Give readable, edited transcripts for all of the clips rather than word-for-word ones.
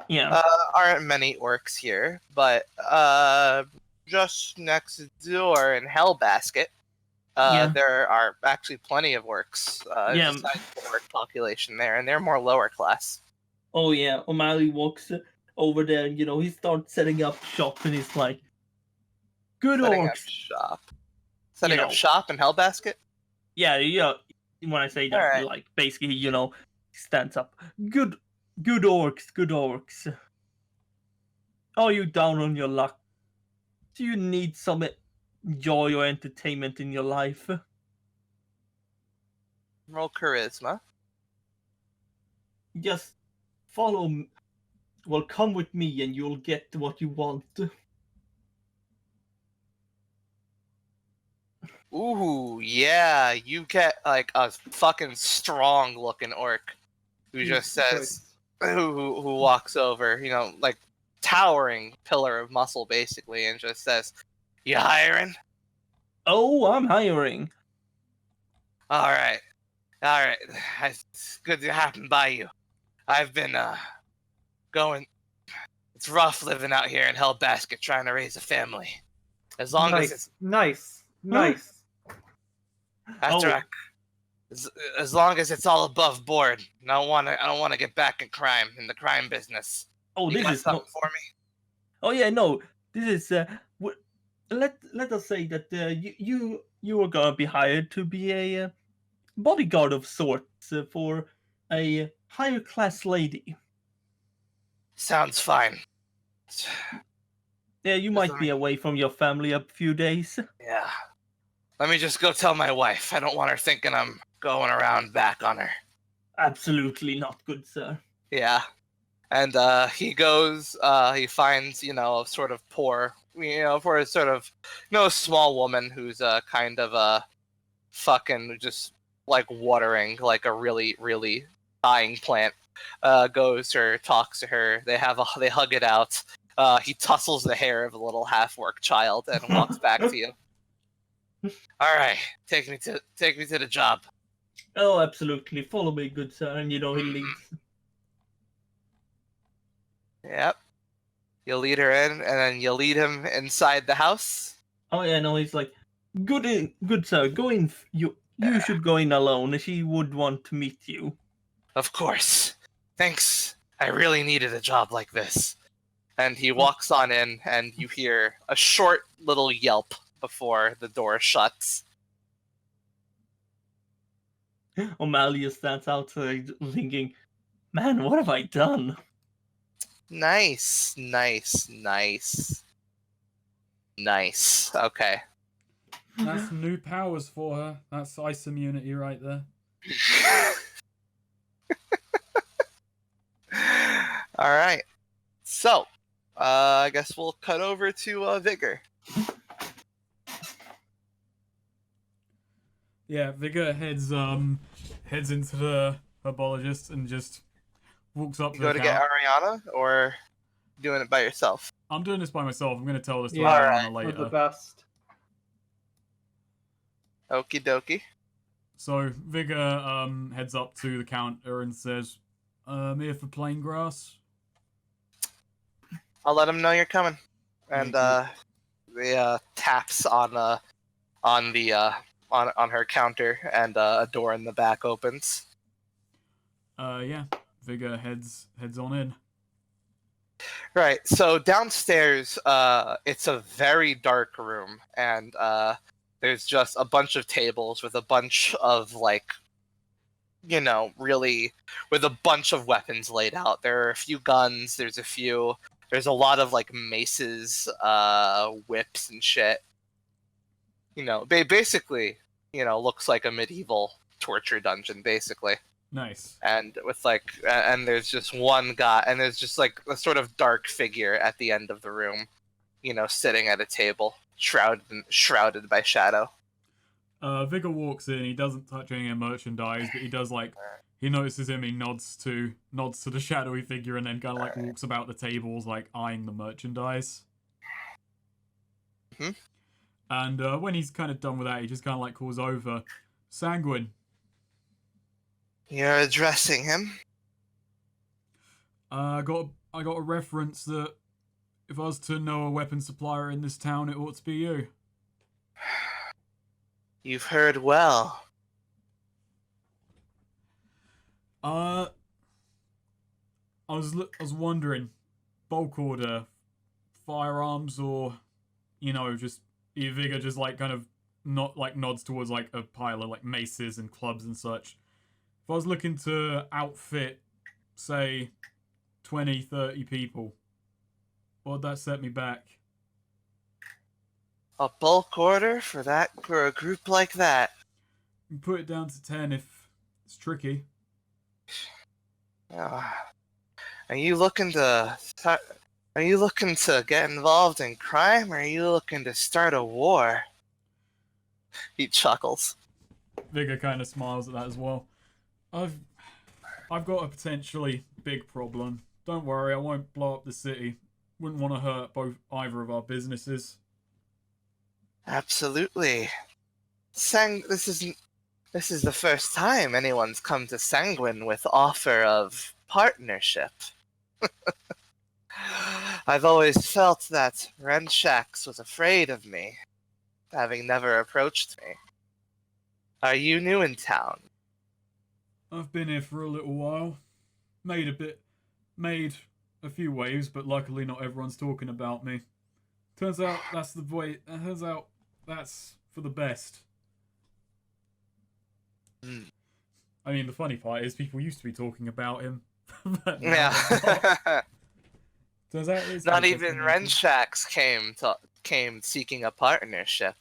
Yeah. Aren't many orcs here, but just next door in Hellbasket, Yeah. there are actually plenty of orcs. There's a Yeah. sizable orc population there, and they're more lower class. Oh yeah. O'Malley walks over there and he starts setting up shop and he's like, good Setting up orcs. shop. You Setting up know. shop in Hellbasket? Yeah, yeah. When I say that, Alright. like basically, stands up. Good orcs, good orcs. Are you down on your luck? Do you need some joy or entertainment in your life? Roll charisma. Just follow me. Well, come with me and you'll get what you want. Ooh, yeah, you get like a fucking strong looking orc who just Jesus says, who walks over, like towering pillar of muscle basically, and just says, "You hiring?" Oh, I'm hiring. All right, all right. It's good to happen by you. I've been going. It's rough living out here in Hellbasket trying to raise a family. As long as it's Nice. after Oh, as long as it's all above board. I don't want to get back in the crime business. oh, You this got is something not. for me? Oh yeah, no. This is. Let us say that you are gonna be hired to be a bodyguard of sorts for a higher class lady. Sounds fine. Yeah, you Just might be away from your family a few days. yeah. Let me just go tell my wife. I don't want her thinking I'm going around back on her. Absolutely not, good sir. Yeah. And he goes, he finds, a sort of poor, for a sort of, a small woman who's kind of fucking just like watering like a really, really dying plant. Goes or talks to her. They hug it out. He tussles the hair of a little half-orc child and walks back to you. All right, take me to the job. Oh, absolutely. Follow me, good sir. And he leaves. Yep. You lead her in, and then you lead him inside the house. Oh yeah, no, he's like, good sir. Go in. You should go in alone. She would want to meet you. Of course. Thanks. I really needed a job like this. And he walks on in, and you hear a short little yelp before the door shuts. O'Malley stands outside thinking, man, what have I done? Nice. Okay. That's new powers for her. That's ice immunity right there. All right. So, I guess we'll cut over to Vigor. Yeah, Vigor heads into the herbologist and just walks up You to go the to get count. Ariana, or doing it by yourself? I'm doing this by myself. I'm going to tell this to Yeah, Ariana alright. later. The best. Okie dokie. So Vigor heads up to the counter and says, "I'm here for plain grass." I'll let him know you're coming. And the taps on the on her counter, and a door in the back opens. Yeah. Vigor heads on in. Right. So downstairs, it's a very dark room, and there's just a bunch of tables with a bunch of really with a bunch of weapons laid out. There are a few guns. There's a lot of maces, whips, and shit. Basically, looks like a medieval torture dungeon, basically. Nice. And with and there's just one guy, and there's just a sort of dark figure at the end of the room, sitting at a table, shrouded by shadow. Vigor walks in. He doesn't touch any merchandise, but he does he notices him. He nods to the shadowy figure, and then kind of walks about the tables, eyeing the merchandise. Hmm? And when he's kind of done with that, he just kind of calls over, "Sanguine." You're addressing him? I got I got a reference that if I was to know a weapon supplier in this town, it ought to be you. You've heard well. I was wondering, bulk order, firearms, or just Vigor just like kind of not like nods towards like a pile of like maces and clubs and such. If I was looking to outfit, say, 20, 30 people, what'd that set me back? A bulk order for a group like that? You can put it down to 10 if it's tricky. Ah, Are you looking to get involved in crime, or are you looking to start a war? He chuckles. Vigor kind of smiles at that as well. I've got a potentially big problem. Don't worry, I won't blow up the city. Wouldn't want to hurt either of our businesses. Absolutely. This is the first time anyone's come to Sanguine with offer of partnership. I've always felt that Renshax was afraid of me, having never approached me. Are you new in town? I've been here for a little while. Made a few waves, but luckily not everyone's talking about me. Turns out that's for the best. I mean, the funny part is people used to be talking about him. But Yeah. Turns out it's Not even Renshax came seeking a partnership.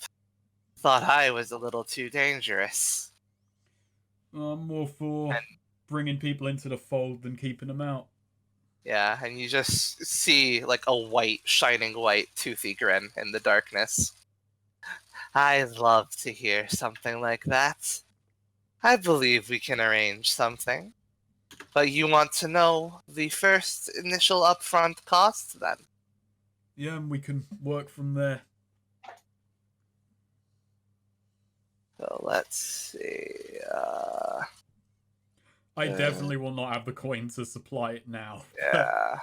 Thought I was a little too dangerous. I'm more for bringing people into the fold than keeping them out. Yeah, and you just see like a shining white, toothy grin in the darkness. I'd love to hear something like that. I believe we can arrange something. But you want to know the first initial upfront cost, then? Yeah, and we can work from there. So let's see. I definitely will not have the coin to supply it now. Yeah.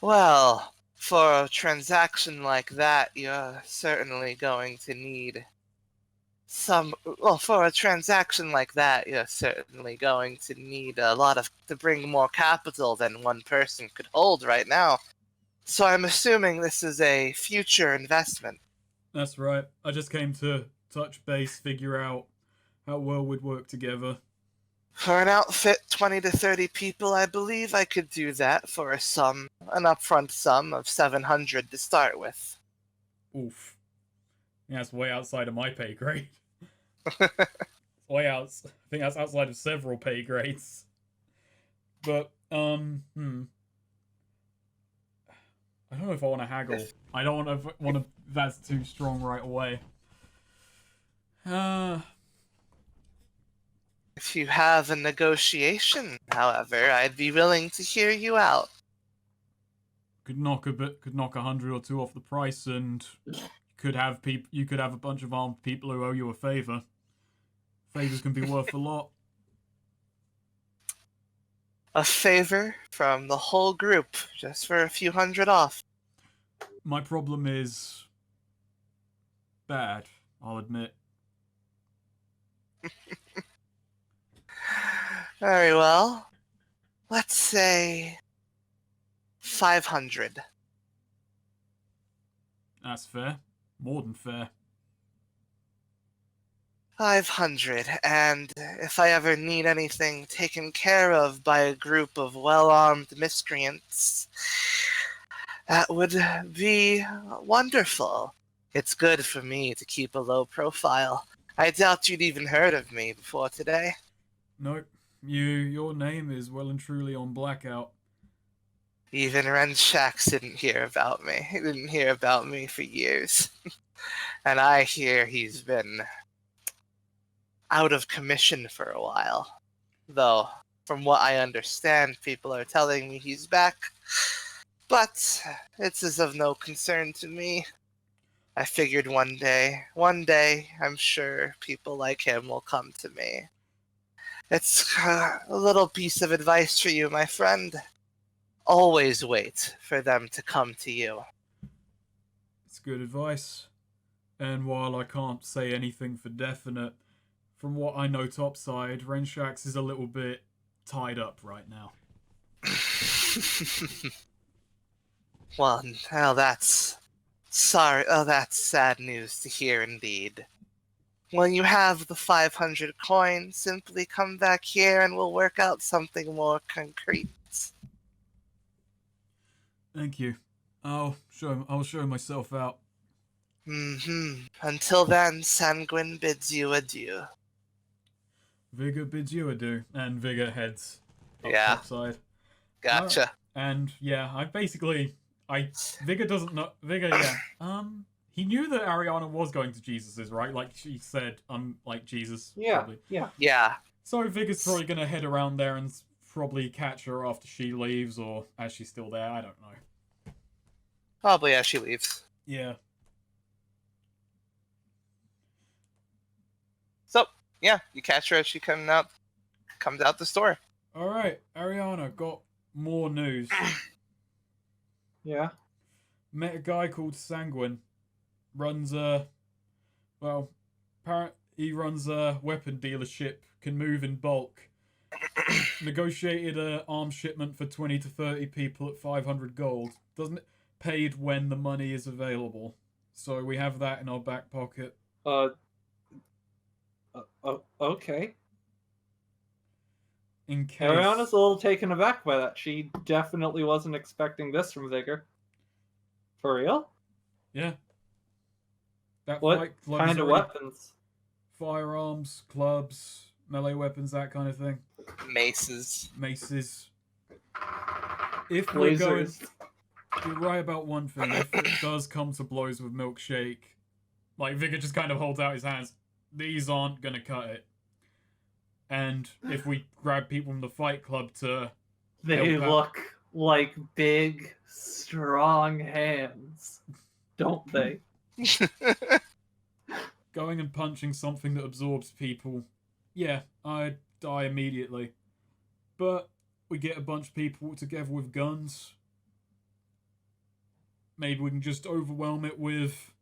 Well, for a transaction like that, you're certainly going to need a lot to bring more capital than one person could hold right now. So I'm assuming this is a future investment. That's right. I just came to touch base, figure out how well we'd work together. For an outfit, 20 to 30 people, I believe I could do that for an upfront sum of 700 to start with. Oof. Yeah, that's way outside of my pay grade. Way out. I think that's outside of several pay grades. But, I don't know if I want to haggle. I don't want to. That's too strong right away. If you have a negotiation, however, I'd be willing to hear you out. Could knock 100 or two off the price, and you could have a bunch of armed people who owe you a favor. Favors can be worth a lot. A favor from the whole group, just for a few hundred off. My problem is bad, I'll admit. Very well. Let's say 500. That's fair. More than fair. 500, and if I ever need anything taken care of by a group of well-armed miscreants, that would be wonderful. It's good for me to keep a low profile. I doubt you'd even heard of me before today. Nope. Your name is well and truly on blackout. Even Renshax didn't hear about me. He didn't hear about me for years. And I hear he's been out of commission for a while. Though, from what I understand, people are telling me he's back. But it's as of no concern to me. I figured one day, I'm sure people like him will come to me. It's a little piece of advice for you, my friend. Always wait for them to come to you. It's good advice. And while I can't say anything for definite, from what I know topside, Renshax is a little bit tied up right now. Well, now that's sorry. Oh, that's sad news to hear indeed. When you have the 500 coins, simply come back here and we'll work out something more concrete. Thank you. I'll show myself out. Until then, Sanguine bids you adieu. Vigor bids you adieu, and Vigor heads up Yeah. topside. Gotcha. And yeah, Vigor doesn't know. Vigor, yeah. He knew that Ariana was going to Jesus's, right? Like she said, like Jesus. Yeah, Probably. Yeah. So Vigor's probably gonna head around there and probably catch her after she leaves, or as she's still there. I don't know. Probably as she leaves. Yeah. So, yeah, you catch her as she comes out the store. All right, Ariana, got more news. Yeah. Met a guy called Sanguine. Runs he runs a weapon dealership. Can move in bulk. Negotiated a arms shipment for 20 to 30 people at 500 gold. Doesn't paid when the money is available. So we have that in our back pocket. Okay. In case Ariana's a little taken aback by that. She definitely wasn't expecting this from Vigor. For real? Yeah. That What fight club kind is of already- weapons? Firearms, clubs, melee weapons, that kind of thing. Maces. Maces. If we're going, Lasers. you're right about one thing. If it does come to blows with Milkshake, like Vigor just kind of holds out his hands. These aren't gonna cut it. And if we grab people from the Fight Club to They help out- look like big, strong hands, don't they? going and punching something that absorbs people, yeah, I'd die immediately. But we get a bunch of people together with guns. Maybe we can just overwhelm it with...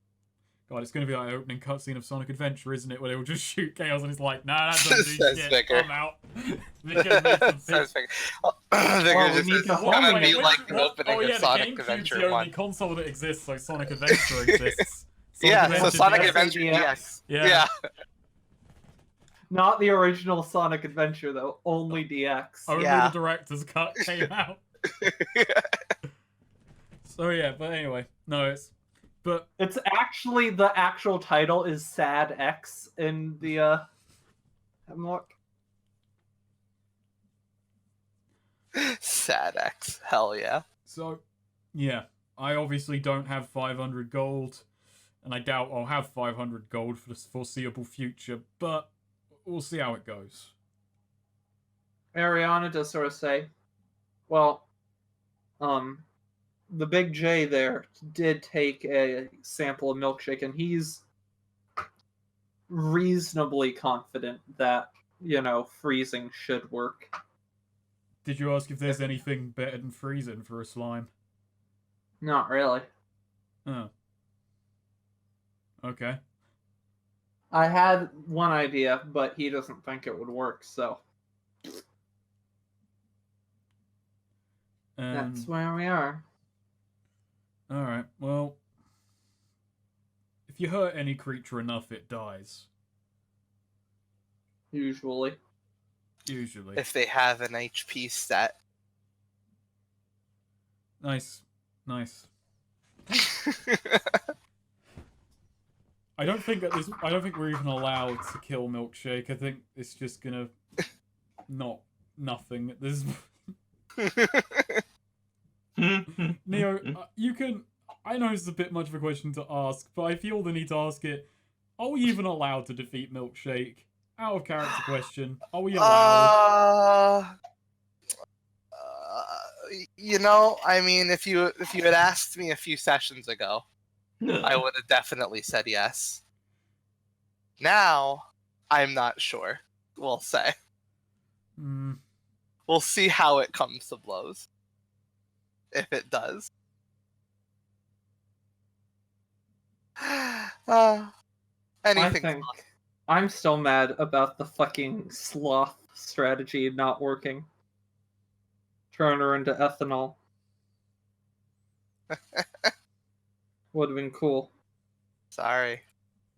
God, it's going to be like an opening cutscene of Sonic Adventure, isn't it? Where they will just shoot Chaos and it's like, nah, that doesn't do Says shit. Vigor. I'm out. Vigor makes a Says big- Vigor Well, we just need is to gonna hold be it. like the opening yeah, of Sonic the GameCube's Adventure the only 1. console that exists, so Sonic Adventure exists. Yeah, so Adventure Sonic DS. Adventure DX. Yeah. Yeah. Not the original Sonic Adventure, though. Only DX. Only Yeah. the director's cut came out. So yeah, but anyway, no, but It's actually the actual title is Sad X in the Hemlock. Sad X. Hell yeah. so yeah, I obviously don't have 500 gold, and I doubt I'll have 500 gold for the foreseeable future, but we'll see how it goes. Ariana does sort of say, well, the big J there did take a sample of Milkshake, and he's reasonably confident that, freezing should work. Did you ask if there's anything better than freezing for a slime? Not really. Oh. Okay. I had one idea, but he doesn't think it would work, so that's where we are. Alright, well, if you hurt any creature enough, it dies. Usually. Usually. If they have an HP stat. Nice. I don't think we're even allowed to kill Milkshake. I think it's just gonna nothing. This Neo, you can. I know it's a bit much of a question to ask, but I feel the need to ask it. Are we even allowed to defeat Milkshake? Out of character question. Are we allowed? I mean, if you had asked me a few sessions ago, I would have definitely said yes. Now, I'm not sure. We'll say. Hmm. We'll see how it comes to blows. If it does. Anything. I think I'm still mad about the fucking sloth strategy not working. Turn her into ethanol. Would have been cool. Sorry.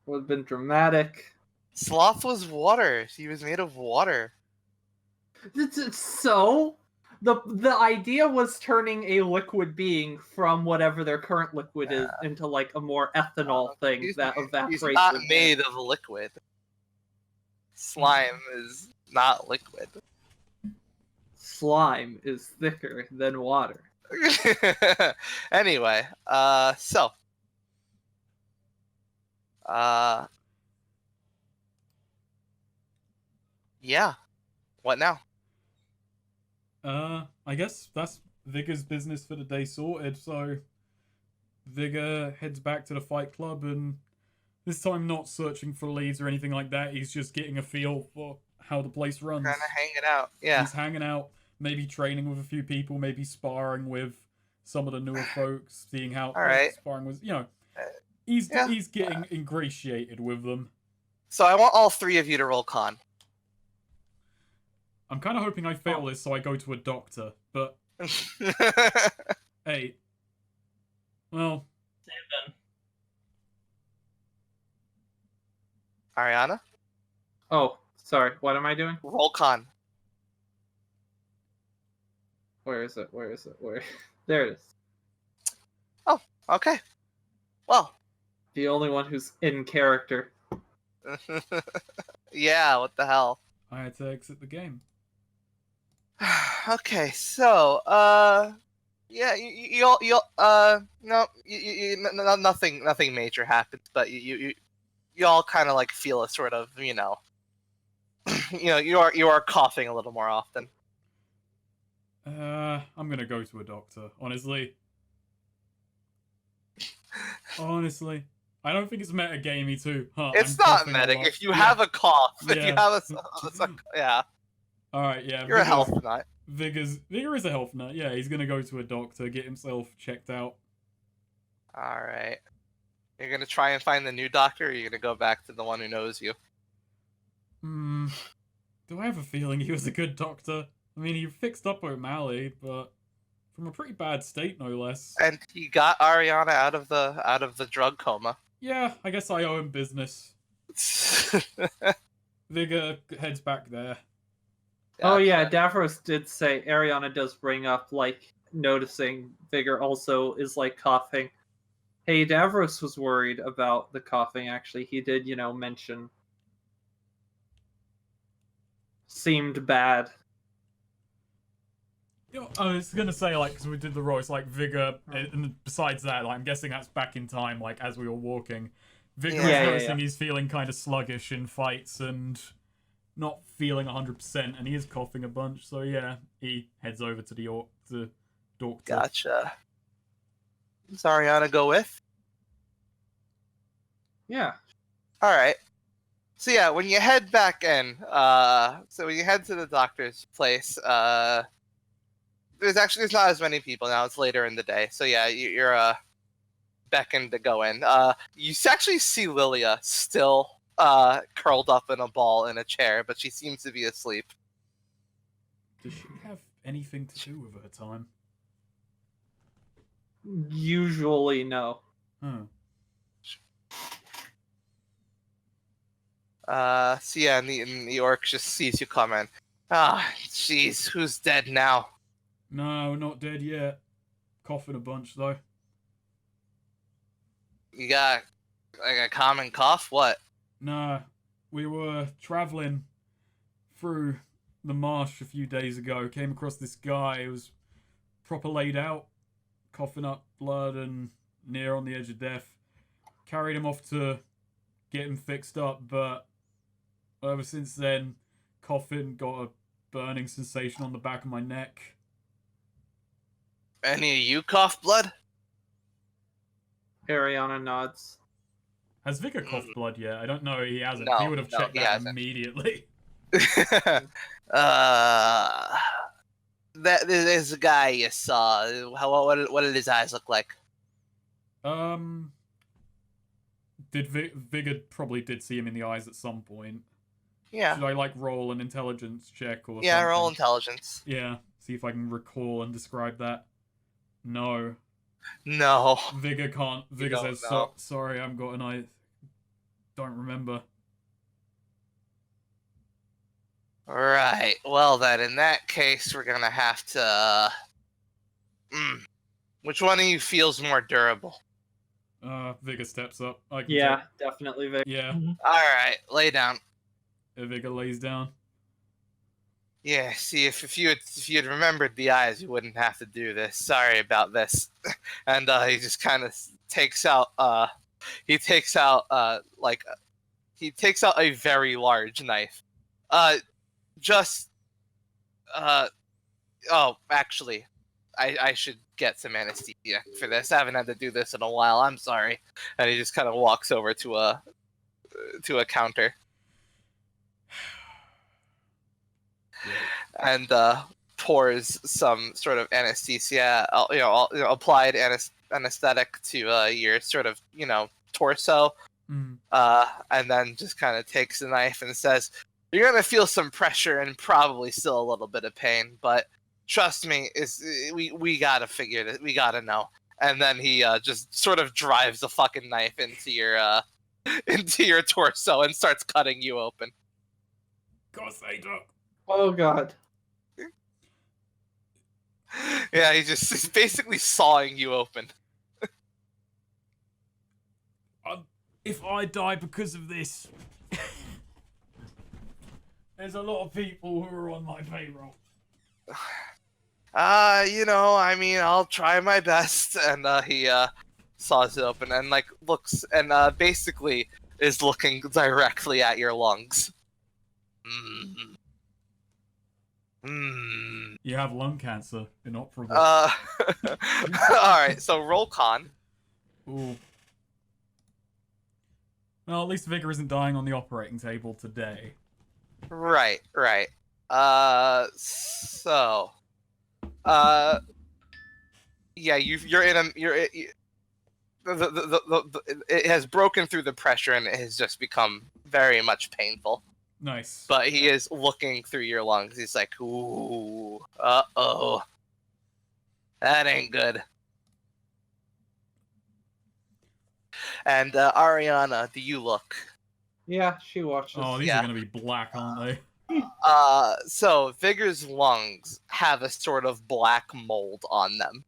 Would have been dramatic. Sloth was water. He was made of water. So the idea was turning a liquid being from whatever their current liquid is into like a more ethanol thing that evaporates. He's not in made of liquid. Slime is not liquid. Slime is thicker than water. Anyway, so. Yeah. What now? I guess that's Vigor's business for the day sorted. So Vigor heads back to the Fight Club, and this time not searching for leads or anything like that. He's just getting a feel for how the place runs. Kind of hanging out. Yeah. He's hanging out, maybe training with a few people, maybe sparring with some of the newer folks, seeing how sparring was. He's getting ingratiated with them. So I want all three of you to roll con. I'm kind of hoping I fail this so I go to a doctor, but 8. Well, Ariana? Oh, sorry. What am I doing? Roll con. Where is it? Where? There it is. Oh, okay. Well. The only one who's in character. Yeah, what the hell? I had to exit the game. Okay, so, yeah, nothing major happens, but you all kind of like feel a sort of, you are coughing a little more often. I'm gonna go to a doctor, honestly. Honestly. I don't think it's meta-gamey too. Huh, it's not meta. If you have a cough, if you have yeah. Alright, yeah. You're a health nut. Vigor is a health nut. Yeah, he's gonna go to a doctor, get himself checked out. Alright. You're gonna try and find the new doctor, or you're gonna go back to the one who knows you? Do I have a feeling he was a good doctor? I mean, he fixed up O'Malley, but from a pretty bad state, no less. And he got Ariana out of the drug coma. Yeah, I guess I owe him business. Vigor heads back there. Gotcha. Oh yeah, Davros did say Ariana does bring up like noticing Vigor also is like coughing. Hey, Davros was worried about the coughing. Actually, he did, mention. Seemed bad. I was gonna say, like, because we did the Royce, like, Vigor, and besides that, like, I'm guessing that's back in time, like, as we were walking. Vigor is noticing he's feeling kind of sluggish in fights and not feeling 100%, and he is coughing a bunch, so yeah, he heads over to the doctor. Gotcha. Does Ariana go with? Yeah. Alright. So yeah, when you head back in, when you head to the doctor's place, there's not as many people now. It's later in the day, so yeah, you're beckoned to go in. You actually see Lilia still curled up in a ball in a chair, but she seems to be asleep. Does she have anything to do with her time? Usually, no. So yeah, and the orc just sees you come in. Ah, jeez, who's dead now? No, not dead yet. Coughing a bunch, though. You got, like, a common cough? What? Nah, we were traveling through the marsh a few days ago. Came across this guy who was proper laid out, coughing up blood and near on the edge of death. Carried him off to get him fixed up, but ever since then, coughing, got a burning sensation on the back of my neck. Any of you cough blood? Ariana nods. Has Vigor coughed blood yet? I don't know. He hasn't. No, he would have checked he that hasn't. immediately. That there's a guy you saw. What did his eyes look like? Did Vigor probably did see him in the eyes at some point. Yeah. Should I like roll an intelligence check or Yeah, something? roll intelligence. Yeah, see if I can recall and describe that. No. No. Vigor can't. Vigor don't says, know. sorry, I've got an eye. Don't remember. Right. Well, then, in that case, we're gonna have to. Which one of you feels more durable? Vigor steps up. I can Yeah, take- definitely. Vic. Yeah, All right, lay down. Vigor lays down. Yeah. See, if you had remembered the eyes, you wouldn't have to do this. Sorry about this. And he just kind of takes out. He takes out a very large knife. Oh, actually, I should get some anesthesia for this. I haven't had to do this in a while. I'm sorry. And he just kind of walks over to a counter and pours some sort of anesthesia, applied anesthetic to your sort of torso. And then just kind of takes the knife and says, "You're gonna feel some pressure and probably still a little bit of pain, but trust me, we gotta figure it. We gotta know." And then he just sort of drives the fucking knife into your torso and starts cutting you open. Oh god. Yeah, he's basically sawing you open. If I die because of this, there's a lot of people who are on my payroll. I mean, I'll try my best. And he saws it open and looks and basically is looking directly at your lungs. You have lung cancer, inoperable. All right, so roll con. Ooh. Well, at least Vigor isn't dying on the operating table today. Right. Yeah, it has broken through the pressure and it has just become very much painful. Nice. But he is looking through your lungs. He's like, "Ooh, uh-oh. That ain't good." And Ariana, do you look? Yeah, she watches. Oh, these yeah. are gonna be black, aren't they? So Vigor's lungs have a sort of black mold on them,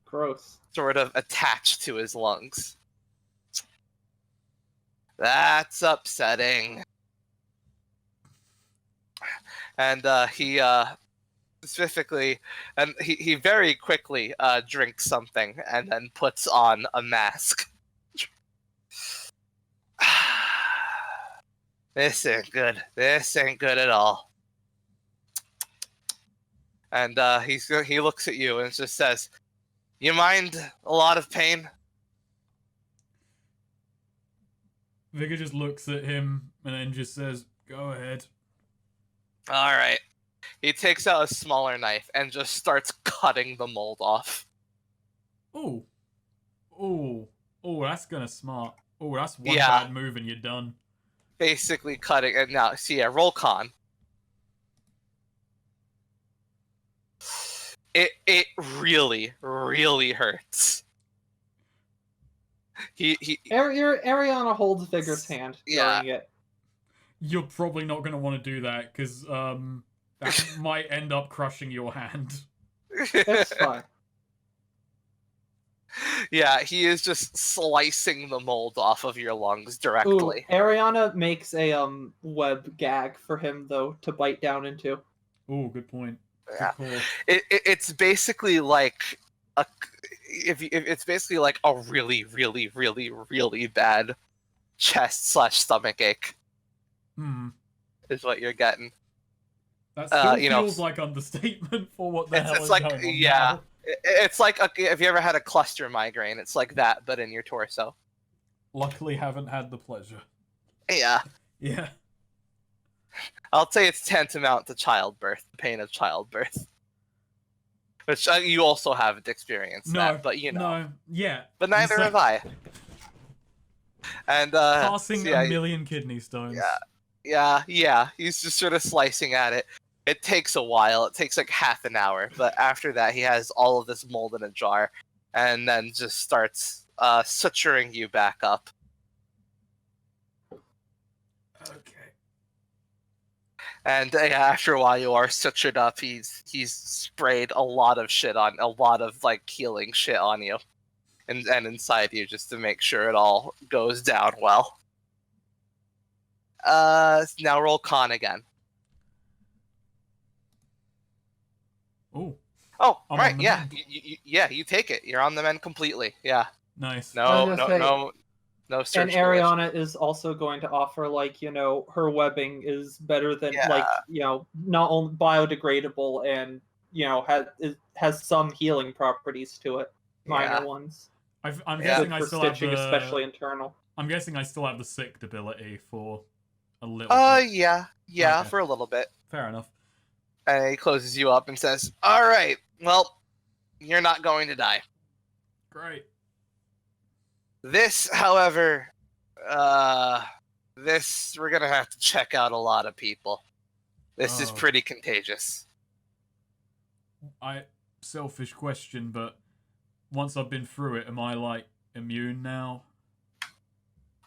Gross. sort of attached to his lungs. That's upsetting. And he specifically, and he very quickly drinks something and then puts on a mask. This ain't good. This ain't good at all. And he looks at you and just says, "You mind a lot of pain?" Vigor just looks at him and then just says, "Go ahead." All right. He takes out a smaller knife and just starts cutting the mold off. Oh, that's gonna smart. Oh, that's one Yeah. bad move and you're done. Basically cutting, and now, see, roll con. It really, really hurts. Ariana holds Vigor's hand Yeah. during it. You're probably not gonna want to do that because that might end up crushing your hand. It's fine. Yeah, he is just slicing the mold off of your lungs Ooh, directly. Ariana makes a web gag for him though to bite down into. Oh, good point. Yeah. Good call. It's basically like it's basically like a really, really, really, really bad chest/stomach ache is what you're getting. That still you know, feels like understatement for what the hell it's is like, going on yeah. now. It's like, have you ever had a cluster migraine? It's like that, but in your torso. Luckily, haven't had the pleasure. Yeah. Yeah. I'll say it's tantamount to childbirth, the pain of childbirth. Which you also haven't experienced No, that, but no, yeah. But neither have I. And Passing so yeah, a million kidney stones. yeah. He's just sort of slicing at it. It takes a while. It takes like half an hour, but after that, he has all of this mold in a jar, and then just starts suturing you back up. Okay. And after a while, you are sutured up. He's sprayed a lot of like healing shit on you, and inside you, just to make sure it all goes down well. Now roll con again. Oh, Oh, I'm right, on the yeah, mend. you take it. You're on the mend completely. Yeah, nice. no search. And Ariana is also going to offer, like, her webbing is better than, Yeah. like, not only biodegradable and, has some healing properties to it, minor ones. I'm Good guessing I for still have stitching, the. especially internal. I'm guessing I still have the sicked ability for a little. bit. Yeah, Okay. for a little bit. Fair enough. And he closes you up and says, "All right, well, you're not going to die. Great. This, however, we're gonna have to check out a lot of people. This is Oh. pretty contagious." Selfish question, but once I've been through it, am I like immune now?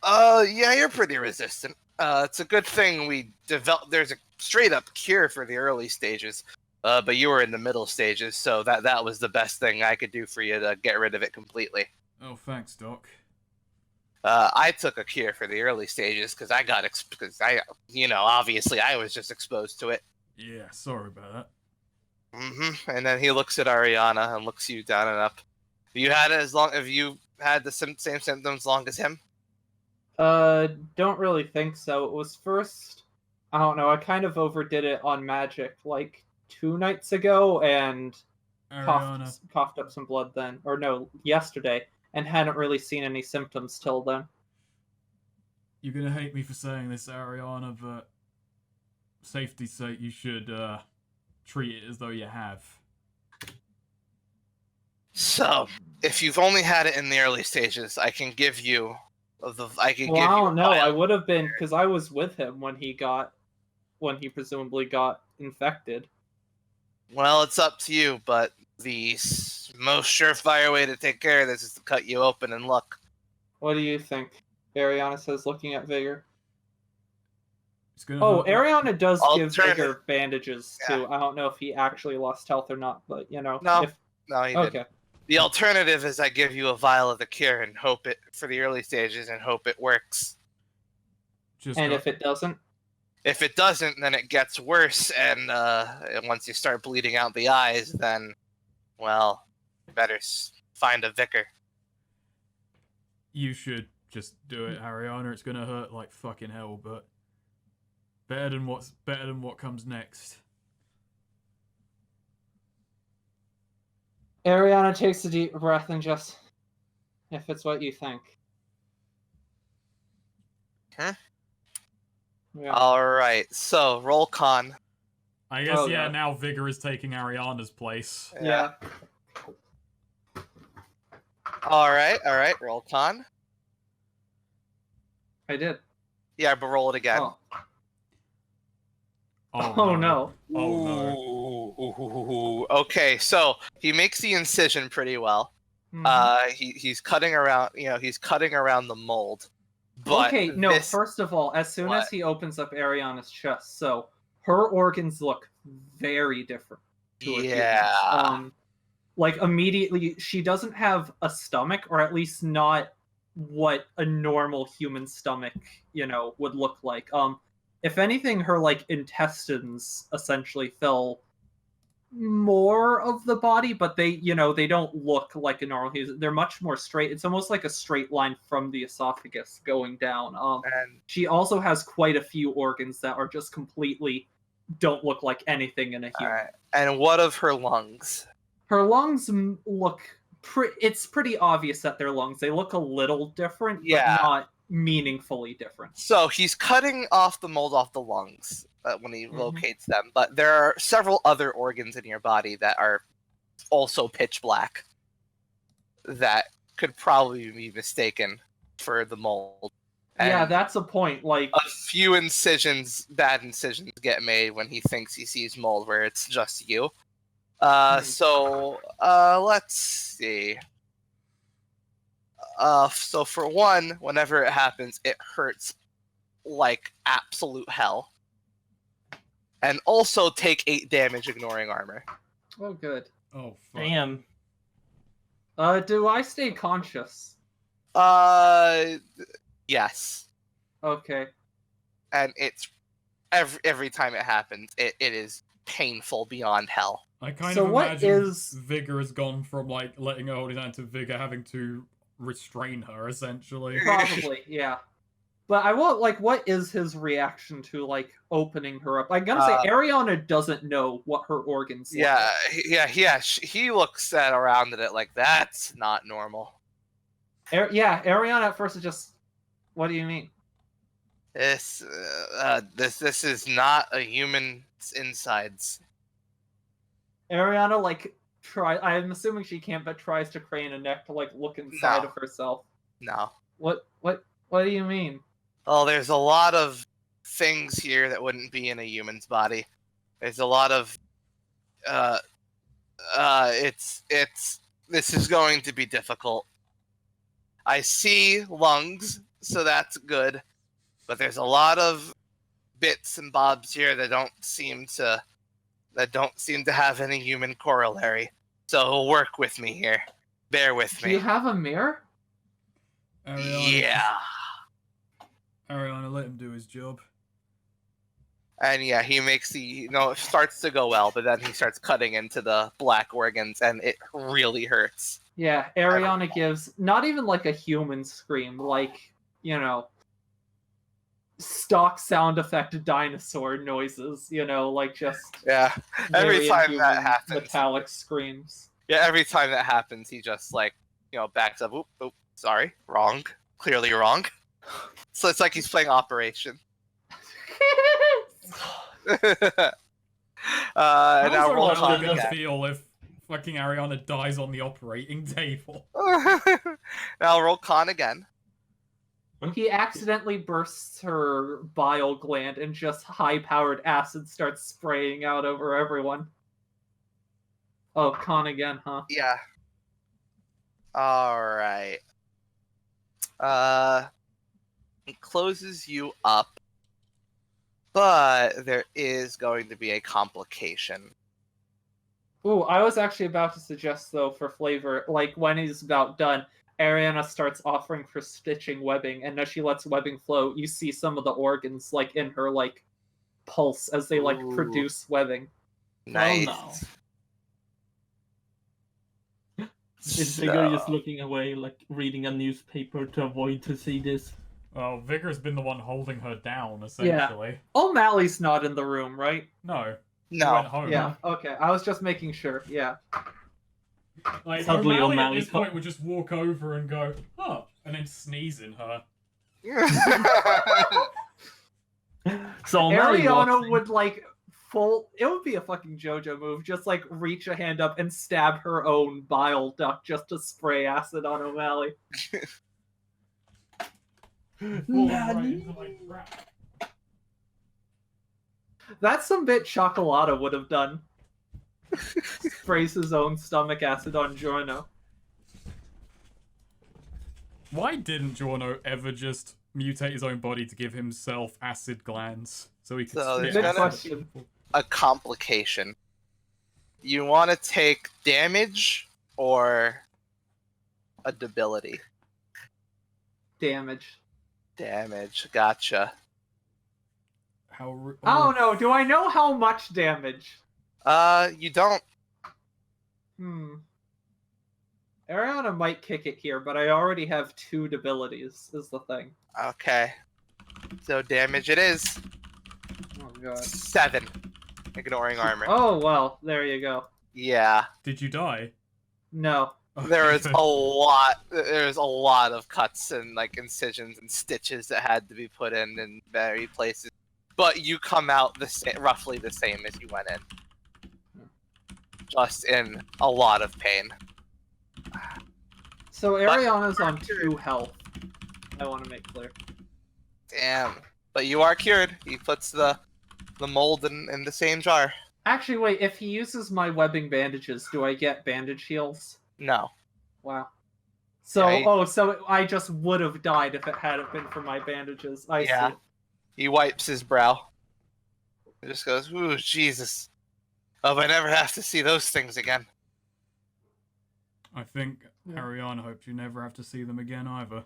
Yeah, you're pretty resistant. It's a good thing we developed. There's a straight up cure for the early stages. But you were in the middle stages, so that was the best thing I could do for you to get rid of it completely. Oh, thanks, Doc. I took a cure for the early stages because obviously I was just exposed to it. Yeah, sorry about that. And then he looks at Ariana and looks you down and up. Have you had the same symptoms long as him? Don't really think so. It was first, I don't know, I kind of overdid it on magic, like 2 nights ago, and Ariana, coughed up some blood then. Or no, yesterday, and hadn't really seen any symptoms till then. you're gonna hate me for saying this, Ariana, but safety's sake, you should treat it as though you have. So, if you've only had it in the early stages, I can give you I don't know. I would have been, because I was with him when he presumably got infected. Well, it's up to you, but the most surefire way to take care of this is to cut you open and look. What do you think? Ariana says, looking at Vigor. It's gonna Oh, hurt. Ariana does give Alternative. Vigor bandages too. I don't know if he actually lost health or not, but No, if No, he okay. didn't. The alternative is I give you a vial of the cure and hope it for the early stages and hope it works. And if it doesn't, If it doesn't, then it gets worse, and once you start bleeding out the eyes, then, well, you better find a vicar. You should just do it, Ariana. It's gonna hurt like fucking hell, but better than what comes next. Ariana takes a deep breath and just, if it's what you think. Huh? Yeah. Alright, so roll con. I guess, Oh, yeah, yeah. now Vigor is taking Ariana's place. Yeah. Alright, roll con. I did. Yeah, but roll it again. Oh. Oh no. Oh no. Okay, so he makes the incision pretty well. Mhm. He's cutting around, the mold. But Okay, no, first of all, as soon as he opens up Ariana's chest, so her organs look very different to her humans. Like, immediately, she doesn't have a stomach, or at least not what a normal human stomach, would look like. If anything, her, like, intestines essentially fill more of the body, but they don't look like a normal human. They're much more straight. It's almost like a straight line from the esophagus going down. and She also has quite a few organs that are just completely don't look like anything in a human. alright. And what of her lungs? Her lungs look it's pretty obvious that they're lungs. They look a little different, Yeah. but not meaningfully different. So he's cutting off the mold off the lungs when he locates them, but there are several other organs in your body that are also pitch black that could probably be mistaken for the mold. Yeah, And that's a point. Like, a few bad incisions get made when he thinks he sees mold where it's just you. So let's see. So for one, whenever it happens, it hurts like absolute hell. And also take 8 damage ignoring armor. oh, good. Oh, fuck. Damn. Do I stay conscious? Yes. Okay. And it's every time it happens, it is painful beyond hell. I kind So of what imagine is- Vigor has gone from, like, letting her hold his hand to Vigor having to restrain her, essentially. Probably, yeah. But I want, like, what is his reaction to, like, opening her up? I'm gonna say Ariana doesn't know what her organs look like. Yeah. He looks around at it like, that's not normal. Ariana at first is just, what do you mean? This is not a human's insides. Ariana, like, I'm assuming she can't, but tries to crane a neck to, like, look inside No. of herself. No. What do you mean? Well, there's a lot of things here that wouldn't be in a human's body. There's a lot of this is going to be difficult. I see lungs, so that's good. But there's a lot of bits and bobs here that don't seem to have any human corollary. So work with me here. Bear with Do me. you have a mirror? Yeah. Ariana, let him do his job. And yeah, he makes it starts to go well, but then he starts cutting into the black organs, and it really hurts. Yeah, Ariana gives not even like a human scream, like, stock sound effect dinosaur noises, like just Yeah, every very time inhuman that happens, metallic screams. Yeah, every time that happens, he just backs up. Oop, sorry, wrong, clearly wrong. So it's like he's playing Operation. Now roll How con does it again. feel if fucking Ariana dies on the operating table? Now roll con again. He accidentally bursts her bile gland and just high-powered acid starts spraying out over everyone. Oh, con again, huh? Yeah. All right. It closes you up, but there is going to be a complication. Ooh, I was actually about to suggest, though, for flavor, like, when he's about done, Ariana starts offering for stitching webbing, and as she lets webbing flow, you see some of the organs, like, in her, like, pulse as they, like, Ooh. produce webbing. Nice. Oh, no. Is Vigor just looking away, like reading a newspaper to avoid to see this? Well, Vigor's been the one holding her down, essentially. O'Malley's not in the room, right? No. He No. went home. Yeah, okay. I was just making sure, yeah. Like, Suddenly O'Malley at O'Malley this point would just walk over and go, huh, and then sneeze in her. So O'Malley walks Ariana in. would, like, it would be a fucking JoJo move, just, like, reach a hand up and stab her own bile duct just to spray acid on O'Malley. Nani? That's some bit Chocolata would have done. Sprays his own stomach acid on Giorno. Why didn't Giorno ever just mutate his own body to give himself acid glands so he could So spit there's Good gonna acid? question. A complication. You want to take damage or a debility? Damage. Damage. Gotcha. I don't know. Do I know how much damage? You don't. Ariana might kick it here, but I already have 2 debilities, is the thing. Okay. So damage it is. Oh, God. 7. Ignoring armor. Oh, well, there you go. Yeah. Did you die? No. There's a lot of cuts and like incisions and stitches that had to be put in various places. But you come out roughly the same as you went in. Just in a lot of pain. So Ariana's on 2 health. I want to make clear. Damn. But you are cured. He puts the mold in the same jar. Actually, wait, if he uses my webbing bandages, do I get bandage heals? No. Wow. So, Yeah, so I just would have died if it hadn't been for my bandages. I see. He wipes his brow. He just goes, ooh, Jesus. Oh, I never have to see those things again. I think Ariana hoped you never have to see them again either.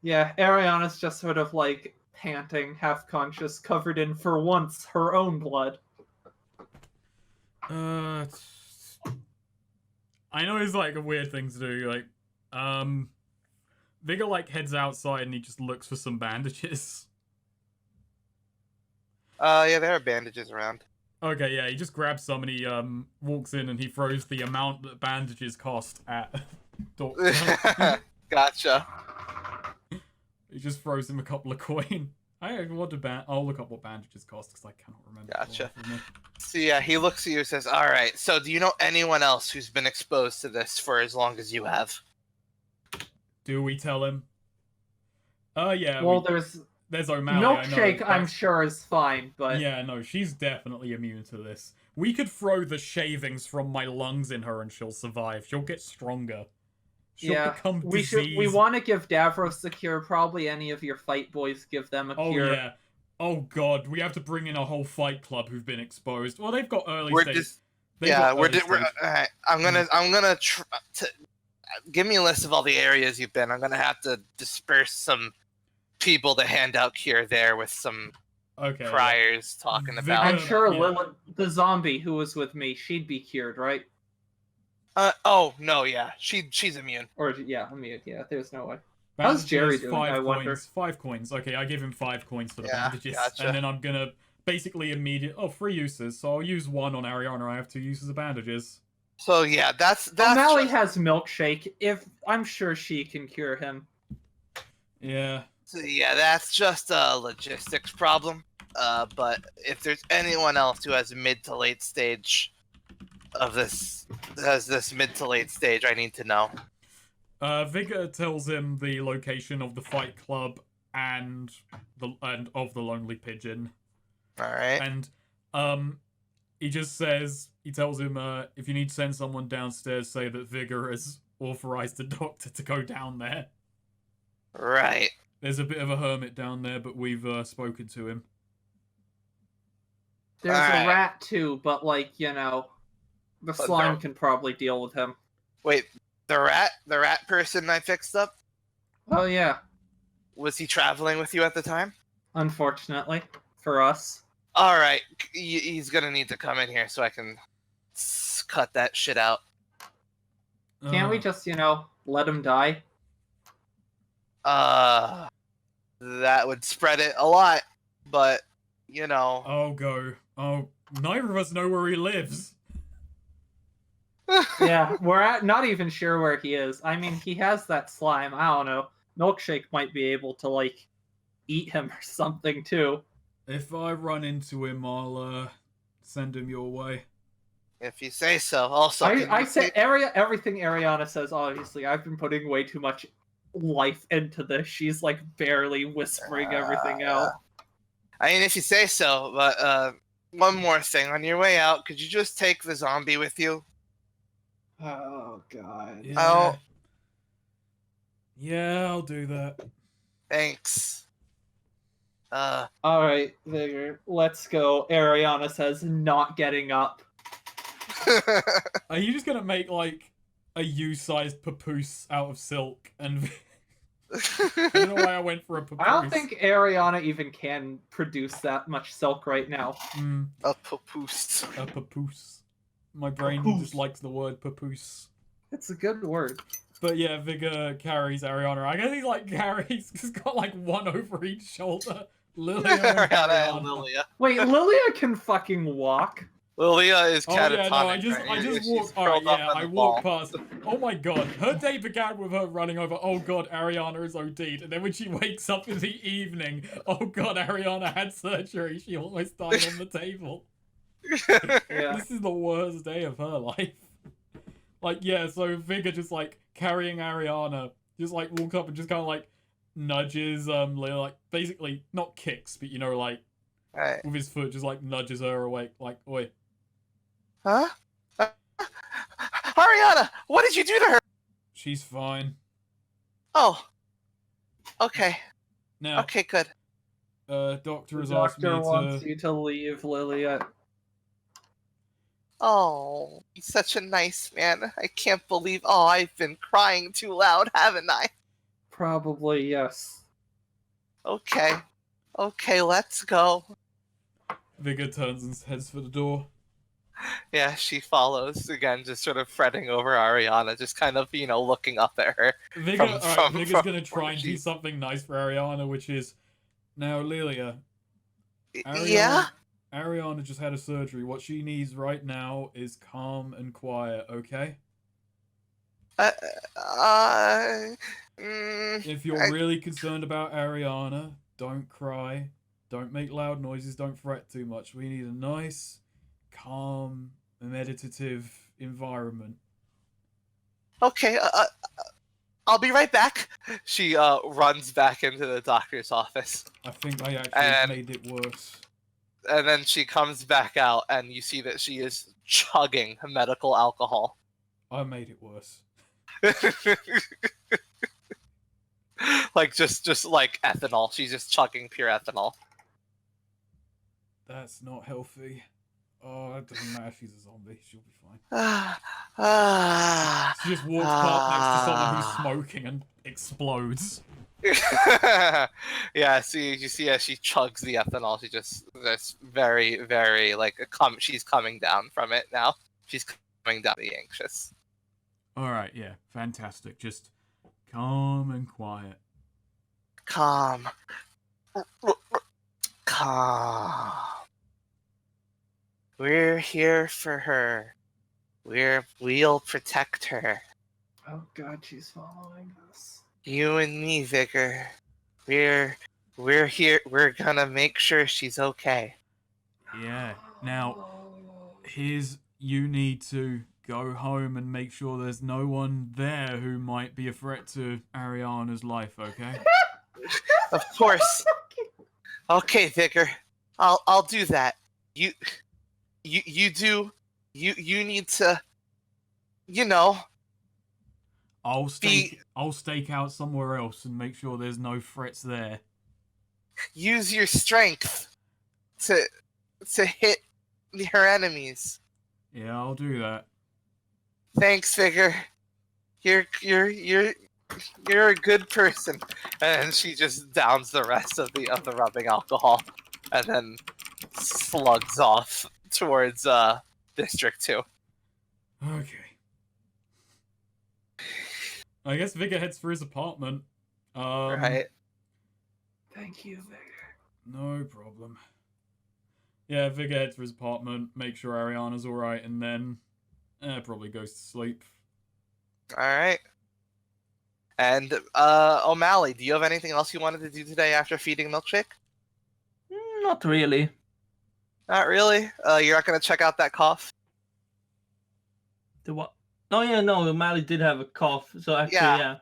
Yeah, Ariana's just sort of like panting, half conscious, covered in, for once, her own blood. I know it's like a weird thing to do. Like, Vigor like heads outside and he just looks for some bandages. Yeah, there are bandages around. Okay, yeah, he just grabs some and he walks in and he throws the amount that bandages cost at Doctor. Gotcha. He just throws him a couple of coin. I'll look up what bandages cost because I cannot remember. Gotcha. So yeah, he looks at you and says, "Alright, so do you know anyone else who's been exposed to this for as long as you have?" Do we tell him? Yeah. Well, there's O'Malley. Milkshake, I'm sure is fine, but yeah, no, she's definitely immune to this. We could throw the shavings from my lungs in her and she'll survive. She'll get stronger. She'll become diseased. We want to give Davros the cure. Probably any of your fight boys give them a cure. Oh yeah. Oh god, we have to bring in a whole fight club who've been exposed. Well, they've got early stage. Alright, I'm gonna give me a list of all the areas you've been. I'm gonna have to disperse some people to hand out cure there with some criers talking about. I'm sure Lilith, the zombie who was with me, she'd be cured, right? Oh no, yeah, she's immune. Or immune. Yeah, there's no way. How's Jerry doing? I wonder. 5 coins. Okay, I give him 5 coins for the Yeah, bandages, gotcha. and then I'm gonna basically 3 uses. So I'll use 1 on Ariana. I have 2 uses of bandages. So yeah, that's O'Malley has Milkshake. I'm sure she can cure him. Yeah. So yeah, that's just a logistics problem. But if there's anyone else who has mid to late stage of this, mid to late stage, I need to know. Vigor tells him the location of the fight club and of the Lonely Pigeon. All right. And he tells him if you need to send someone downstairs, say that Vigor has authorized a doctor to go down there. Right. There's a bit of a hermit down there, but we've spoken to him. There's a rat too, but the slime can probably deal with him. Wait, the rat person I fixed up? Oh yeah. Was he traveling with you at the time? Unfortunately, for us. Alright, he's gonna need to come in here so I can cut that shit out. Can't we just, let him die? That would spread it a lot, but, Oh, neither of us know where he lives. Yeah, we're not even sure where he is. I mean, he has that slime. I don't know. Milkshake might be able to, eat him or something, too. If I run into him, I'll send him your way. If you say so. Also, I say everything Ariana says, obviously. I've been putting way too much life into this. She's, barely whispering everything out. I mean, if you say so, but, one more thing. On your way out, could you just take the zombie with you? Oh, God. Yeah. Yeah, I'll do that. Thanks. Alright, Vigor, let's go. Ariana says, not getting up. Are you just gonna make, a U-sized papoose out of silk? And I don't know why I went for a papoose. I don't think Ariana even can produce that much silk right now. A papoose. A papoose. My brain just likes the word papoose. It's a good word. But yeah, Vigor carries Ariana. I guess he's got one over each shoulder. Lilia and Ariana. Lilia. Wait, Lilia can fucking walk. Lilia is Oh catatonic. yeah, no, I right? just She's walked. curled Alright, up yeah, in I the walked ball. past. Oh my god, her day began with her running over. Oh god, Ariana is OD'd, and then when she wakes up in the evening, oh god, Ariana had surgery. She almost died on the table. Yeah. This is the worst day of her life. Like, yeah, so Vigor just like carrying Ariana, just like walks up and just kind of like nudges Lil, like basically not kicks, but you know, like Right. with his foot, just like nudges her awake, like, oi. Huh? Ariana, what did you do to her? She's fine. Oh. Okay. Now, Okay, good. doctor The has asked me doctor wants to. you to leave, Lilia. Oh, he's such a nice man. I can't believe. Oh, I've been crying too loud, haven't I? Probably, yes. Okay. Okay, let's go. Vigor turns and heads for the door. Yeah, she follows again, just sort of fretting over Ariana, just kind of, looking up at her. Vigor, From- Vigor's from gonna try where and she- do something nice for Ariana, which is now Lilia. Yeah? Ariana just had a surgery. What she needs right now is calm and quiet, okay? Uh, If you're really concerned about Ariana, don't cry. Don't make loud noises. Don't fret too much. We need a nice, calm, meditative environment. Okay, I'll be right back. She runs back into the doctor's office. I think I actually And- made it worse. And then she comes back out, and you see that she is chugging medical alcohol. I made it worse. Like just like ethanol. She's just chugging pure ethanol. That's not healthy. Oh, it doesn't matter if she's a zombie. She'll be fine. Ah, She just walks past next to someone who's smoking and explodes. yeah, you see as she chugs the ethanol, she just very, very she's coming down from it now. She's coming down to be anxious. Alright, yeah, fantastic. Just calm and quiet. Calm. Calm. We're here for her. We'll protect her. Oh god, she's following us. You and me, Vigor. We're here. We're gonna make sure she's okay. Yeah. Now, you need to go home and make sure there's no one there who might be a threat to Ariana's life, okay? Of course. Okay, Vigor. I'll do that. You need to, I'll stake out somewhere else and make sure there's no threats there. use your strength to hit her enemies. Yeah, I'll do that. Thanks, Vigor. You're a good person. And she just downs the rest of the rubbing alcohol, and then slugs off towards District 2. Okay. I guess Vigor heads for his apartment. Right. Thank you, Vigor. No problem. Yeah, Vigor heads for his apartment, make sure Ariana's alright, and then probably goes to sleep. All right. And O'Malley, do you have anything else you wanted to do today after feeding Milkshake? Not really. Not really. You're not gonna check out that cough? The what? Oh yeah, no. O'Malley did have a cough, so actually, yeah.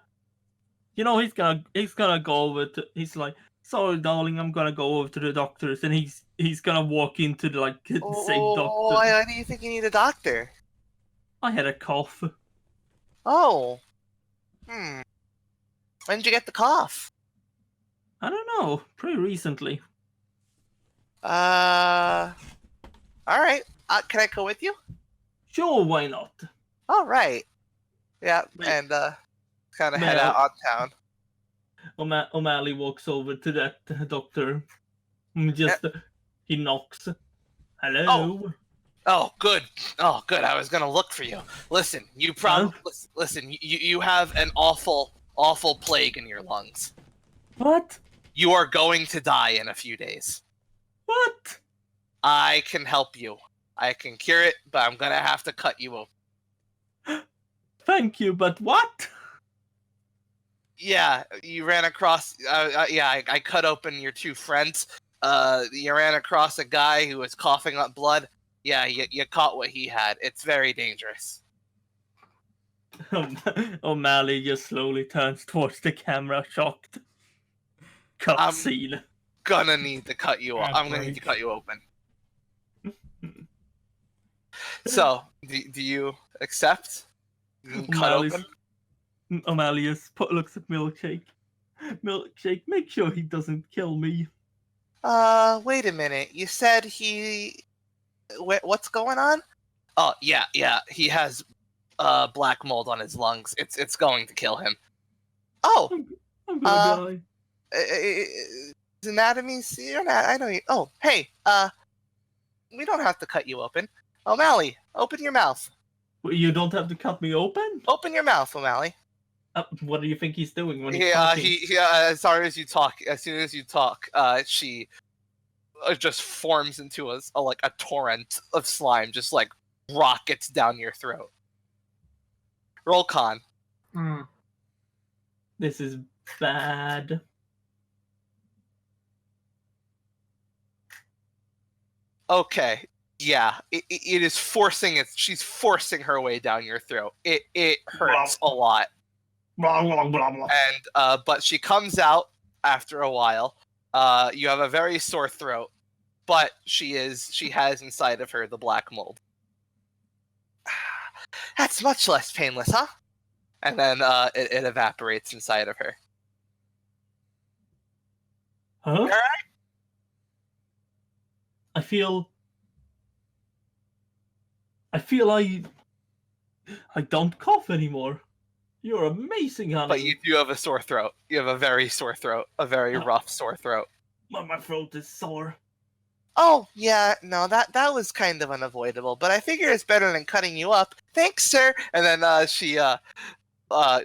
You know, he's gonna go over to. He's like, sorry, darling, I'm gonna go over to the doctor's, and he's gonna walk into the say doctor. Why do you think you need a doctor? I had a cough. Oh. When did you get the cough? I don't know. Pretty recently. All right. Can I go with you? Sure, why not? All right. Yeah, Wait. and kind of May head I- out on town. O'Malley walks over to that doctor. He knocks. Hello. Oh, good. Oh, good. I was gonna look for you. Listen, you probably listen. You have an awful plague in your lungs. What? You are going to die in a few days. What? I can help you. I can cure it, but I'm gonna have to cut you open. Thank you, but what? Yeah, you ran across. I cut open your two friends. You ran across a guy who was coughing up blood. Yeah, you caught what he had. It's very dangerous. O'Malley just slowly turns towards the camera, shocked. Cutscene. Gonna need to cut you off. Ad I'm gonna need to break. cut you open. So, do you accept? You can cut O'Malley's- open. O'Malley just looks at Milkshake. Milkshake, make sure he doesn't kill me. Wait a minute. You said he. What's going on? Oh, yeah. He has black mold on his lungs. It's going to kill him. Oh, I'm gonna die. his anatomy. I know you. Oh, hey. We don't have to cut you open. O'Malley, open your mouth. Well, you don't have to cut me open? Open your mouth, O'Malley. What do you think he's doing when he's Yeah, talking? as soon as you talk, she just forms into a torrent of slime, just like rockets down your throat. Roll con. This is bad. Okay, yeah, it is forcing it. She's forcing her way down your throat. It hurts a lot. Blah, blah, blah, blah. And but she comes out after a while. You have a very sore throat, but she has inside of her the black mold. That's much less painless, huh? And then it evaporates inside of her. Huh? Alright. I feel I don't cough anymore. You're amazing, honey. But you do have a sore throat. You have a very sore throat, a very rough sore throat. My throat is sore. Oh yeah, no, that was kind of unavoidable, but I figure it's better than cutting you up. Thanks, sir. And then she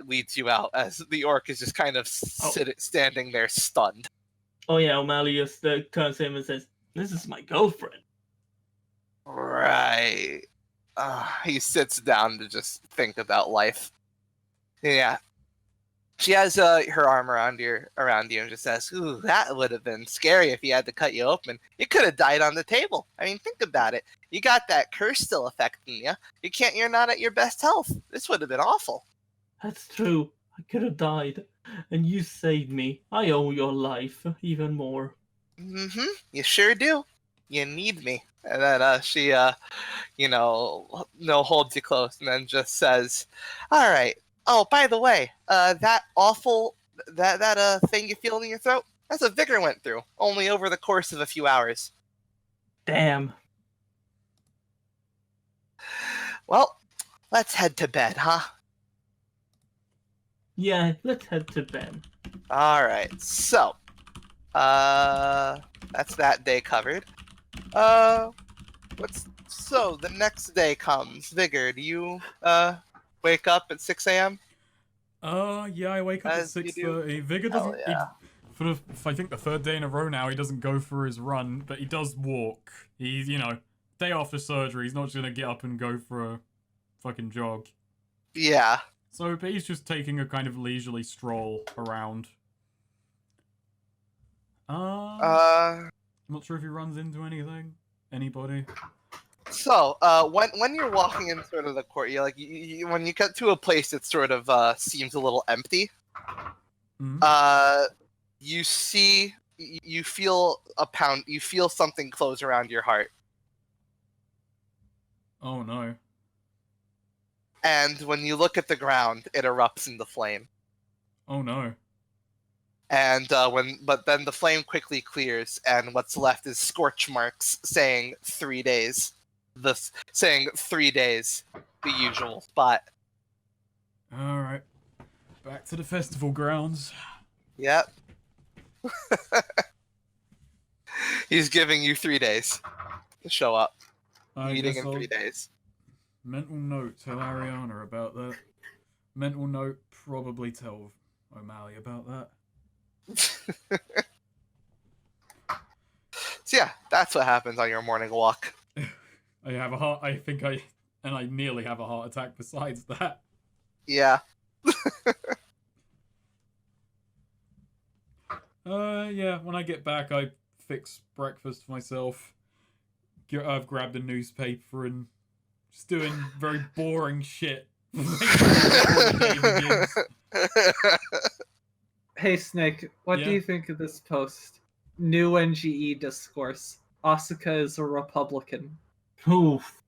leads you out as the orc is just kind of standing there stunned. Oh yeah, O'Malley just turns to him and says, "This is my girlfriend." Right. He sits down to just think about life. Yeah. She has her arm around you and just says, "Ooh, that would have been scary if he had to cut you open. You could have died on the table. I mean, think about it. You got that curse still affecting you. You're not at your best health. This would have been awful." That's true. I could have died, and you saved me. I owe your life even more. Mm-hmm. You sure do. You need me. And then she, holds you close and then just says, "All right. Oh, by the way, that awful that thing you feel in your throat, that's what Vigor went through, only over the course of a few hours." Damn. Well, let's head to bed, huh? Yeah, let's head to bed. All right. So, that's that day covered. The next day comes. Vigor, do you wake up at 6 a.m.? Yeah, I wake up at As you do. 6:30. Vigor Hell doesn't. yeah. I think the third day in a row now, he doesn't go for his run, but he does walk. He's, day after surgery, he's not just gonna get up and go for a fucking jog. Yeah. So, but he's just taking a kind of leisurely stroll around. I'm not sure if he runs into anything. Anybody? So, when you're walking in sort of the court, when you get to a place that sort of seems a little empty, Mhm. you feel you feel something close around your heart. Oh no. And when you look at the ground, it erupts into flame. Oh no. And but then the flame quickly clears, and what's left is scorch marks saying 3 days. Saying 3 days, the usual spot. Alright. Back to the festival grounds. Yep. He's giving you 3 days to show up. I Meeting guess in 3 days. Mental note, tell Ariana about that. Mental note, probably tell O'Malley about that. So yeah, that's what happens on your morning walk. I have I nearly have a heart attack besides that. Yeah. Yeah, when I get back, I fix breakfast for myself. I've grabbed a newspaper and just doing very boring shit before the day begins. Hey Snake, what do Yeah? you think of this post? New NGE discourse. Asuka is a Republican. Oof.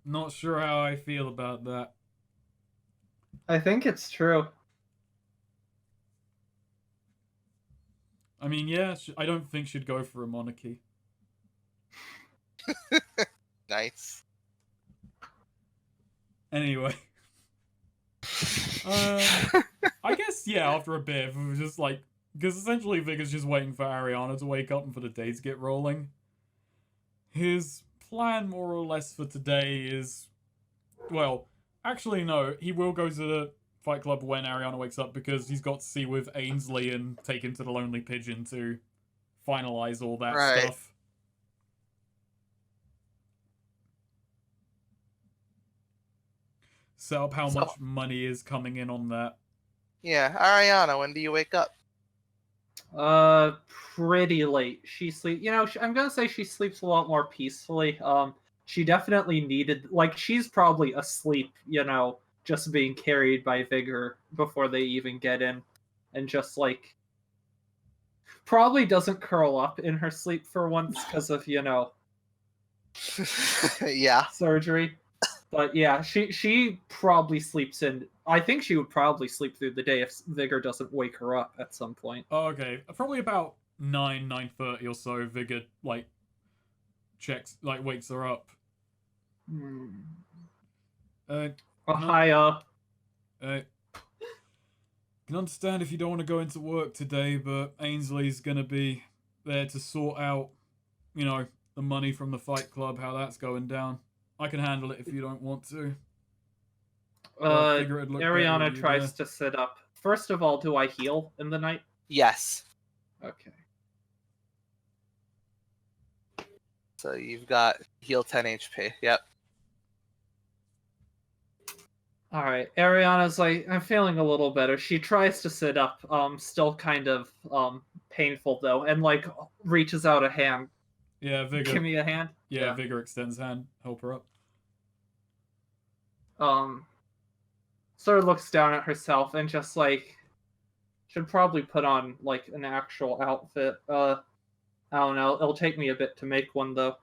Not sure how I feel about that. I think it's true. I mean, yeah, I don't think she'd go for a monarchy. Nice. Anyway. I guess, yeah, after a bit, it was just like... Because essentially Vigor's just waiting for Ariana to wake up and for the day to get rolling. His plan, more or less, for today is... Well, actually, no. He will go to the Fight Club when Ariana wakes up because he's got to see with Ainsley and take him to the Lonely Pigeon to finalize all that Right. stuff. Set up how much money is coming in on that. Yeah, Ariana, when do you wake up? Pretty late. She sleep. You know, I'm gonna say she sleeps a lot more peacefully. She definitely needed. Like, she's probably asleep. You know, just being carried by Vigor before they even get in, and just like probably doesn't curl up in her sleep for once because of Yeah. surgery. But yeah, she probably sleeps in. I think she would probably sleep through the day if Vigor doesn't wake her up at some point. Oh, okay. Probably about 9:30 or so, Vigor, wakes her up. Hiya. Can understand if you don't want to go into work today, but Ainsley's gonna be there to sort out, the money from the Fight Club, how that's going down. I can handle it if you don't want to. I figure it'd look better Ariana with you tries there. to sit up. First of all, do I heal in the night? Yes. Okay. So you've got heal 10 HP. Yep. All right. Ariana's like, I'm feeling a little better. She tries to sit up, still kind of painful though, and reaches out a hand. Yeah, Vigor. Give me a hand. Yeah, Vigor extends hand, help her up. Sort of looks down at herself and just should probably put on an actual outfit. I don't know. It'll take me a bit to make one though.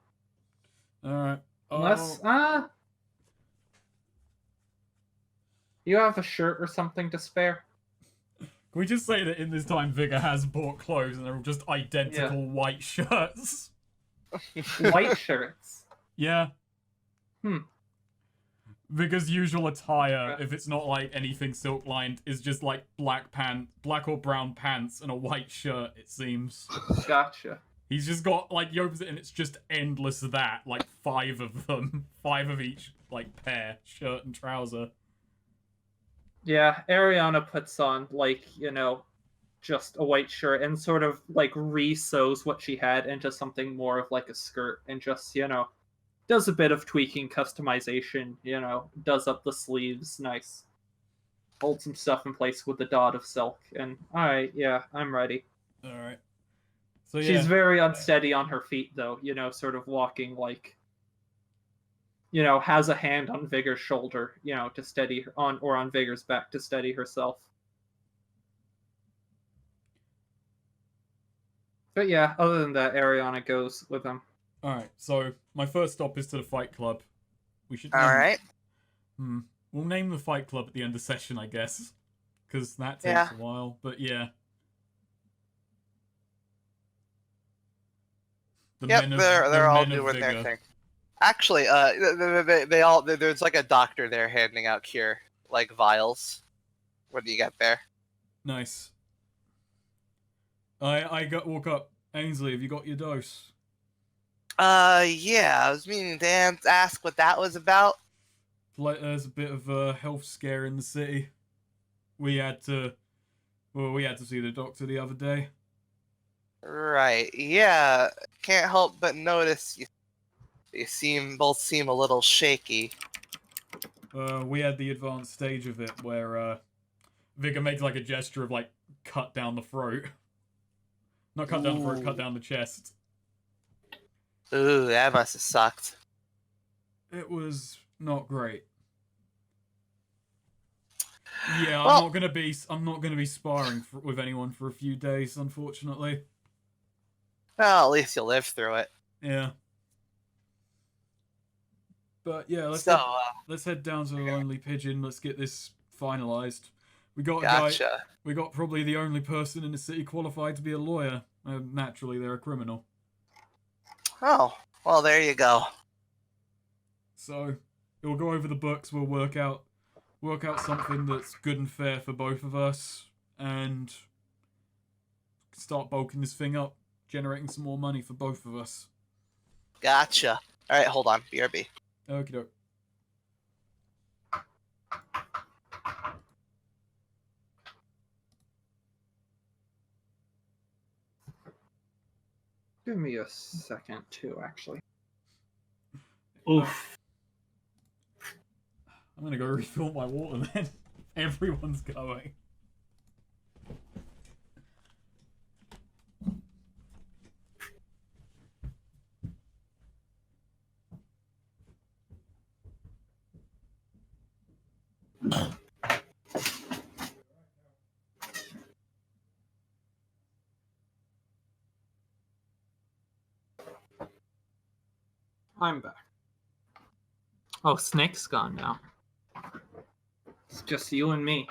All right. Unless you have a shirt or something to spare. Can we just say that in this time Vigor has bought clothes and they're all just identical white shirts? White shirts. Yeah. Vigor's usual attire, if it's not anything silk lined, is just black or brown pants and a white shirt, it seems. Gotcha. He's just got he opens it and it's just endless that, 5 of them. 5 of each pair, shirt and trouser. Yeah, Ariana puts on just a white shirt and sort of re-sews what she had into something more of a skirt and just does a bit of tweaking, customization, does up the sleeves, nice. Holds some stuff in place with the dot of silk, and alright, yeah, I'm ready. Alright. So yeah. She's very unsteady on her feet though, sort of walking has a hand on Vigor's shoulder, to steady her on Vigor's back to steady herself. But yeah, other than that, Ariana goes with him. Alright, so my first stop is to the Fight Club. We should Alright. We'll name the Fight Club at the end of session, I guess. Because that takes a while, but yeah. They're all doing their thing. Actually, there's a doctor there handing out cure, vials. What do you got there? Nice. Woke up. Ainsley, have you got your dose? Yeah, I was meaning to ask what that was about. There's a bit of a health scare in the city. We had to see the doctor the other day. Right, yeah. Can't help but notice both seem a little shaky. We had the advanced stage of it where Vigor makes like a gesture of like cut down the throat. Not cut down the throat, cut down the chest. Ooh, that must have sucked. It was not great. Yeah, Well- I'm not gonna be sparring with anyone for a few days, unfortunately. Well, at least you'll live through it. Yeah. But yeah, let's head down to the Lonely Pigeon. Let's get this finalized. We got a guy. gotcha. We got probably the only person in the city qualified to be a lawyer. Naturally, they're a criminal. Oh, well, there you go. So we'll go over the books. We'll work out something that's good and fair for both of us, and start bulking this thing up, generating some more money for both of us. Gotcha. All right, hold on. BRB. Okie doke. Give me a second too, actually. Oof. I'm gonna go refill my water then. Everyone's going. I'm back. Oh, Snake's gone now. It's just you and me.